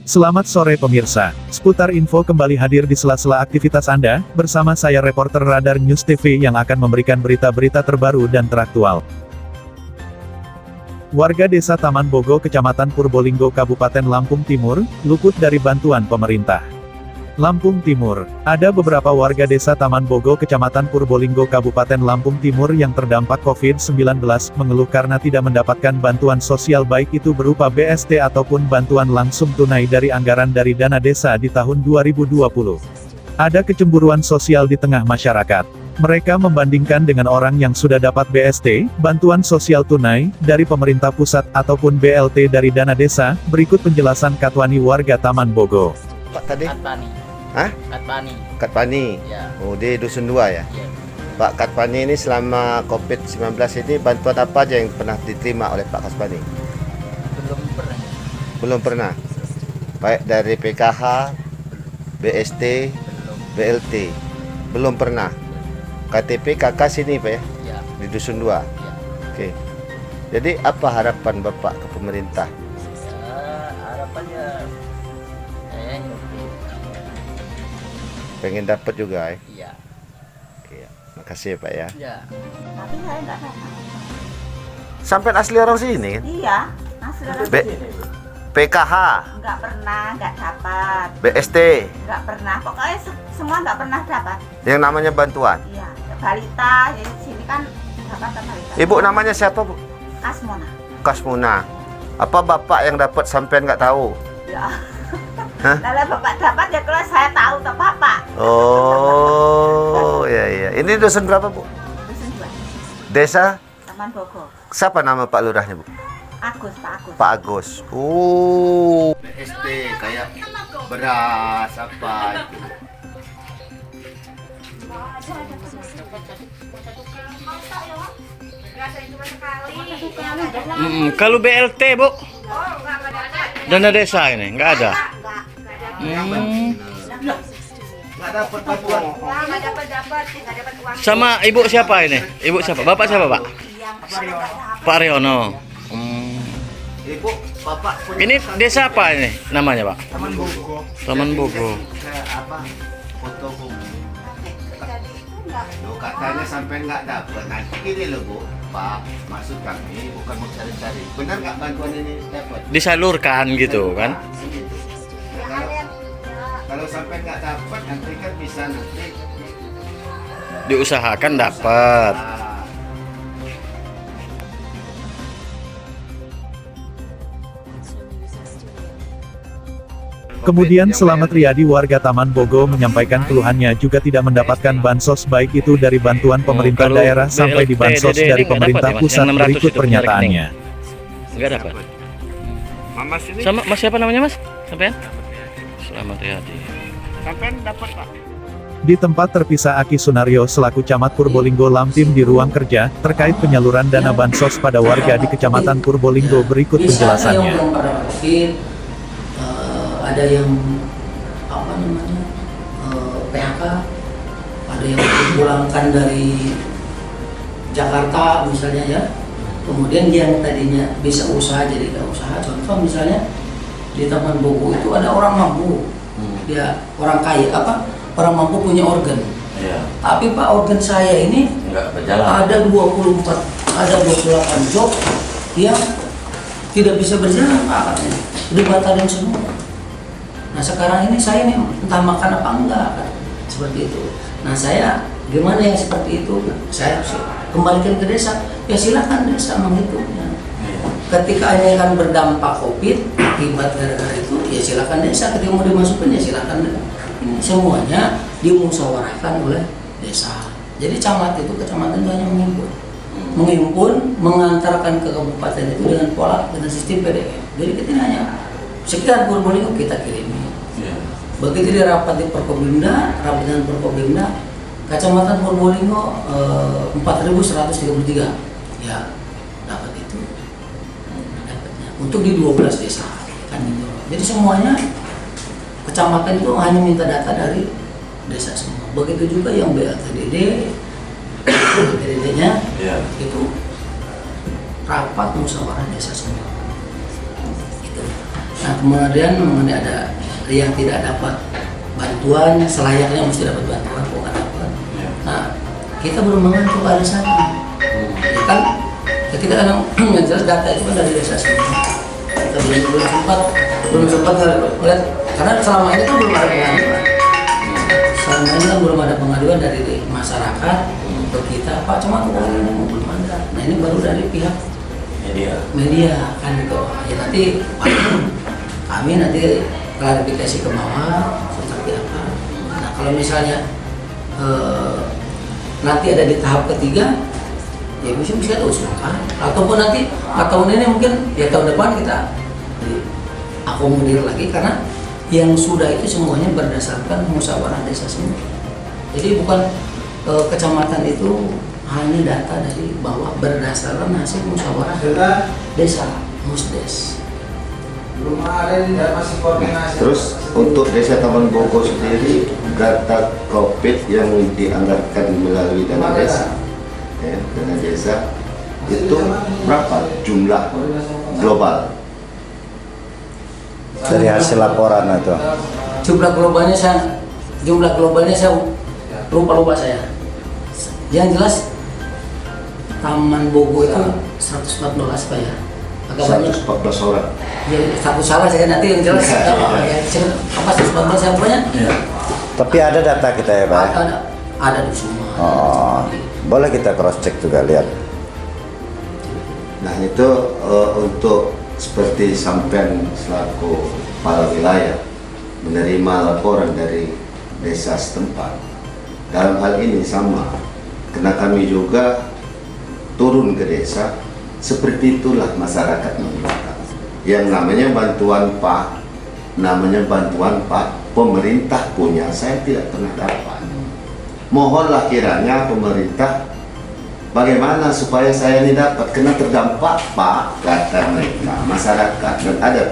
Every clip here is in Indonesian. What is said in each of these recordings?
Selamat sore pemirsa, seputar info kembali hadir di sela-sela aktivitas Anda, bersama saya reporter Radar News TV yang akan memberikan berita-berita terbaru dan teraktual. Warga desa Taman Bogo Kecamatan Purbolinggo Kabupaten Lampung Timur, luput dari bantuan pemerintah. Lampung Timur, ada beberapa warga desa Taman Bogo Kecamatan Purbolinggo Kabupaten Lampung Timur yang terdampak COVID-19, mengeluh karena tidak mendapatkan bantuan sosial baik itu berupa BST ataupun bantuan langsung tunai dari anggaran dari dana desa di tahun 2020. Ada kecemburuan sosial di tengah masyarakat. Mereka membandingkan dengan orang yang sudah dapat BST, bantuan sosial tunai, dari pemerintah pusat, ataupun BLT dari dana desa. Berikut penjelasan Katwani warga Taman Bogo. Pak tadi? Katpani. Hah? Katpani. Katpani? Ya. Oh, di Dusun 2 ya? Ya. Pak Katpani ini selama COVID-19 ini bantuan apa aja yang pernah diterima oleh Pak Katpani? Belum pernah. Belum pernah? Baik dari PKH, BST, Belum. BLT? Belum pernah? KTP KK sini Pak ya? Ya. Di Dusun 2? Ya. Oke. Jadi apa harapan Bapak ke pemerintah? Ya, harapannya saya nyuruh. Pengen dapat juga ya? Iya. Oke, makasih ya Pak ya. Ya. Tapi saya nggak dapat. Sampai asli orang sini kan? Iya, asli orang B- PKH, nggak pernah, nggak dapat, BST, nggak pernah. Pokoknya semua nggak pernah dapat. yang namanya bantuan. Iya, balita, jadi sini kan dapat balita. Ibu namanya siapa Bu? Kasmona. Kasmuna. Apa Bapak yang dapat sampean nggak tahu? Ya. Hah? Kalau bapak dapat ya kalau saya tahu tak bapak. Oh, ya. Ini dusun berapa Bu? Dusun 2, Desa? Taman Bogo. Siapa nama Pak Lurahnya Bu? Agus, Pak Agus. Pak Agus. Oh. BST kayak beras apa itu. Kalau BLT Bu, dana desa ini nggak ada. Nggak dapat bantuan. Sama ibu siapa ini? Ibu siapa? Bapak siapa Pak? Pak Riono. Ibu, Bapak punya Ini desa apa ini namanya Pak? Taman Bogo. Taman Bogo. Apa? Foto Bu. Loh, katanya sampai nggak dapat. Nanti gini loh Bu, Pak, maksud kami bukan mau cari-cari. Benar nggak bantuan ini dapat? Disalurkan gitu kan? Begitu. Kalau sampai nggak dapat, nanti kan bisa nanti Diusahakan dapat. Kemudian Selamat Riyadi warga Taman Bogo menyampaikan keluhannya juga tidak mendapatkan bansos baik itu dari bantuan pemerintah kalau daerah sampai di bansos BLT dari nggak pemerintah dapat ya, Mas? pusat. Yang 600 Berikut itu pernyataannya. Nggak dapat. Mama sini Sama Mas siapa namanya Mas? Sampean? Selamat Riyadi. sampai dapat Pak. Di tempat terpisah Aki Sunario selaku Camat Purbolinggo Lamtim di ruang kerja, terkait penyaluran dana bansos pada warga di Kecamatan Purbolinggo. Berikut penjelasannya. Yang belum pada COVID, ada yang apa namanya PHK, ada yang dipulangkan dari Jakarta misalnya ya. Kemudian yang tadinya bisa usaha jadi nggak usaha. Contoh misalnya di Taman Bogo itu ada orang mampu, dia orang kaya orang mampu punya organ. Iya. Tapi Pak, organ saya ini Nggak berjalan. ada 28 job yang tidak bisa berjalan Pak, katanya. Dibatalin semua. Nah sekarang ini saya nih entah makan apa enggak kan? Seperti itu. Nah saya gimana yang seperti itu? Saya harus kembalikan ke desa. Ya silakan desa menghitungnya. Ketika ini akan berdampak COVID akibat gara-gara itu, ya silakan desa. Ketika mau dimasukin ya silakan. Ini semuanya dimusyawarahkan oleh desa. Jadi camat itu kecamatan itu hanya menghimpun, mengantarkan ke kabupaten itu dengan pola dengan sistem PDF. Jadi kita hanya sekitar Purbolinggo kita kirimi. Begitu dia rapat di Forkopimda, rapat dengan Forkopimda, Kecamatan Purbolinggo 4.133 ya dapat itu dapatnya untuk di 12 desa. kan gitu. Jadi semuanya kecamatan itu hanya minta data dari desa semua. Begitu juga yang BLTDD, BLTDD-nya itu rapat musyawarah desa semua. Gitu. Nah kemudian mengenai ada yang tidak dapat bantuan, selayaknya mesti dapat bantuan, kok nggak dapat. Nah kita belum mengacu ke ada sana. Ya kan, ya kita kan yang jelas data itu kan dari desa semua. Kita belum sempat melihat, karena selama ini kan belum ada pengaduan. Selama ini kan belum ada pengaduan dari masyarakat ke kita, Pak cuma belum ada. Nah ini baru dari pihak media kan gitu. Ya nanti kami nanti klarifikasi ke bawah seperti apa. Nah kalau misalnya nanti ada di tahap ketiga, ya bisa usulkan. Ataupun nanti tahun ini mungkin ya tahun depan kita akomodir lagi, karena yang sudah itu semuanya berdasarkan musyawarah desa semua. Jadi bukan kecamatan itu hanya data dari bawah berdasarkan hasil musyawarah desa musdes. Belum ada ini masih koordinasi. Terus untuk desa Taman Bogo sendiri, data COVID yang dianggarkan melalui dana desa, dana desa itu berapa jumlah global? Dari hasil laporan itu. Jumlah globalnya saya lupa saya. Yang jelas Taman Bogo itu 114 Pak ya. Agak banyak. 114 orang. Ya, takut salah saya nanti yang jelas. Ya, apa 114 saya punya? Tapi ada data kita ya Pak? Ada di semua. Oh, boleh kita cross check juga lihat. Nah itu untuk seperti sampean selaku kepala wilayah menerima laporan dari desa setempat. Dalam hal ini sama, karena kami juga turun ke desa, seperti itulah masyarakat meminta. Yang namanya bantuan Pak, pemerintah punya, saya tidak pernah dapat. Mohonlah kiranya pemerintah bagaimana supaya saya ini dapat, kena terdampak Pak, kata mereka, masyarakat, dan ada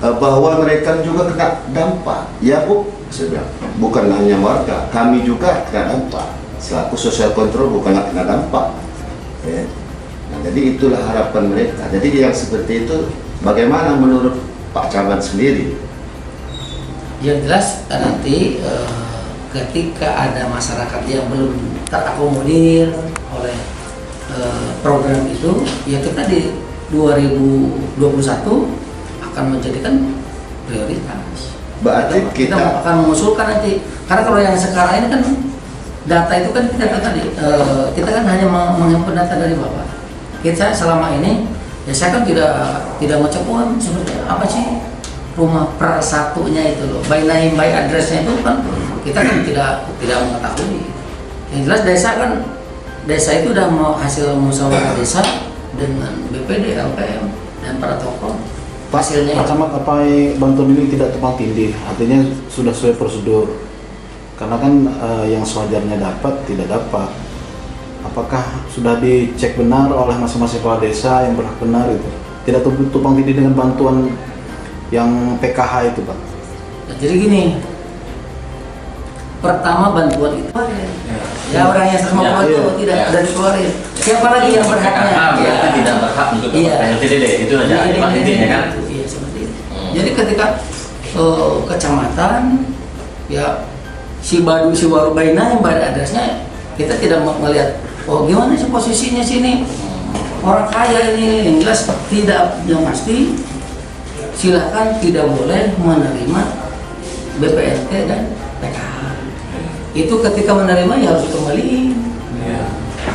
bahwa mereka juga kena dampak. Ya Bu, sudah, bukan hanya warga, kami juga kena dampak. Selaku sosial kontrol bukanlah kena dampak. Ya. Nah, jadi itulah harapan mereka. Jadi yang seperti itu, bagaimana menurut Pak Camat sendiri? Yang jelas nanti ketika ada masyarakat yang belum terakomodir oleh program itu, ya kita di 2021 akan menjadikan prioritas. Berarti kita akan mengusulkan nanti, karena kalau yang sekarang ini kan data itu kan kita kan hanya menghimpun data dari Bapak. Kita selama ini ya saya kan tidak mencoba seperti apa sih rumah per satunya itu loh, by name by addressnya itu kan kita kan tidak mengetahui. Yang jelas desa itu udah mau hasil musyawarah desa dengan BPD, LPM dan para tokoh. Hasilnya Pak Camat, apa bantuan ini tidak tumpang tindih, artinya sudah sesuai prosedur, karena kan yang sewajarnya dapat tidak dapat. Apakah sudah dicek benar oleh masing-masing kepala desa yang berhak benar itu? Tidak tumpang tindih dengan bantuan yang PKH itu Pak? Nah, jadi gini, pertama bantuan itu ya orang yang sama itu tidak dari keluarin. Siapa lagi yang berhaknya? Itu tidak berhak untuk LTDD, itu aja intinya kan? Iya seperti itu. Jadi ketika kecamatan ya si Warubaina yang pada addressnya, kita tidak melihat oh gimana sih posisinya sini orang kaya ini, yang jelas tidak, yang pasti silakan tidak boleh menerima BPNT dan PKH. Itu ketika menerima ya harus dikembaliin. Ya,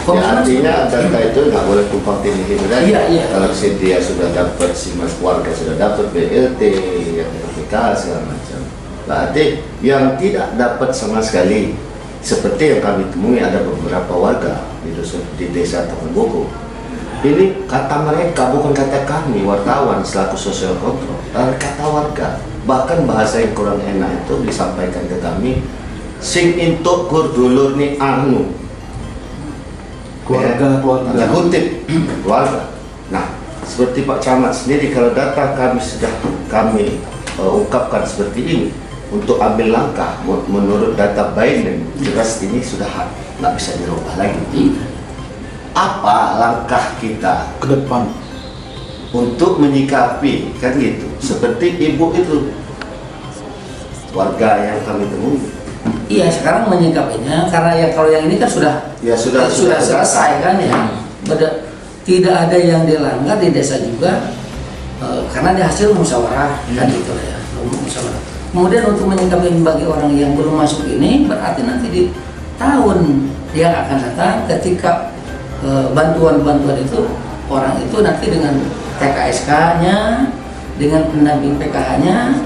artinya data itu nggak boleh tumpang tindih lagi. Iya. Kalau dia sudah dapat, si mas warga sudah dapat BLT, yang PKH segala macam. Berarti yang tidak dapat sama sekali, seperti yang kami temui ada beberapa warga di desa Taman Bogo. Ini kata mereka, bukan kata kami wartawan selaku sosial kontrol, kata warga. Bahkan bahasa yang kurang enak itu disampaikan ke kami, sing intuk kurdulur ni keluarga keluarga kutip keluarga. Nah seperti Pak Camat sendiri, kalau data kami sudah kami ungkapkan seperti ini, untuk ambil langkah menurut data Biden, jelas ini sudah nggak bisa dirubah lagi. Apa langkah kita Ke depan. untuk menyikapi, kan gitu, seperti ibu itu, warga yang kami temui. Iya, sekarang menyikapinya karena ya kalau yang ini kan sudah Ya sudah selesai kan ya. Tidak ada yang dilanggar di desa juga karena di hasil musyawarah kan gitu ya. Musyawarah. Kemudian untuk menyikapi bagi orang yang belum masuk ini berarti nanti di tahun yang akan datang ketika bantuan-bantuan itu orang itu nanti dengan TKSK-nya, dengan pendamping PKH-nya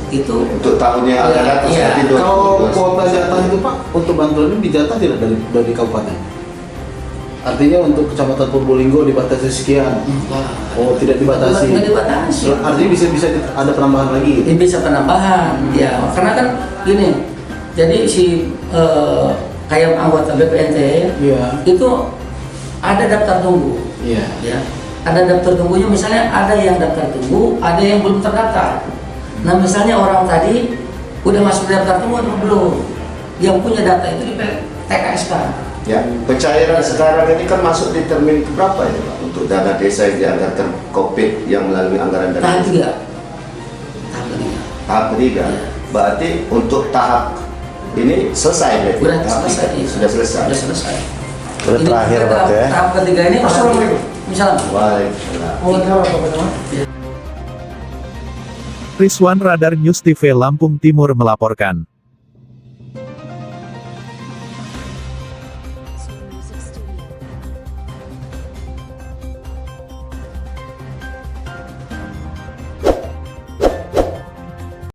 itu Untuk tahun yang akan datang iya. seperti Kalau 2012. kuota jatah itu Pak, untuk bantuan ini dijatah tidak dari kabupaten? Artinya untuk Kecamatan Purbolinggo dibatasi sekian. Oh, tidak dibatasi. Nggak dibatasi. Artinya bisa ada penambahan lagi. Ini bisa penambahan, ya karena kan gini, jadi si kayak anggota BPNT Iya. itu ada daftar tunggu, Iya. ya ada daftar tunggunya, misalnya ada yang daftar tunggu, ada yang belum terdaftar. Nah misalnya orang tadi udah masuk daftar tunggu atau belum, yang punya data itu di TKSK. Ya, pencairan sekarang ini kan masuk di termin berapa ini Pak? Untuk dana desa yang dianggarkan COVID yang melalui anggaran dana Tahap desa? 3. Tahap 3. Tahap ketiga. Berarti untuk tahap ini selesai berarti? Sudah Tahap selesai. tiga. Sudah selesai. Sudah selesai. Udah Ini terakhir tahap, berarti ya. tahap ketiga ini misalnya Waalaikumsalam. Rizwan Radar News TV Lampung Timur melaporkan.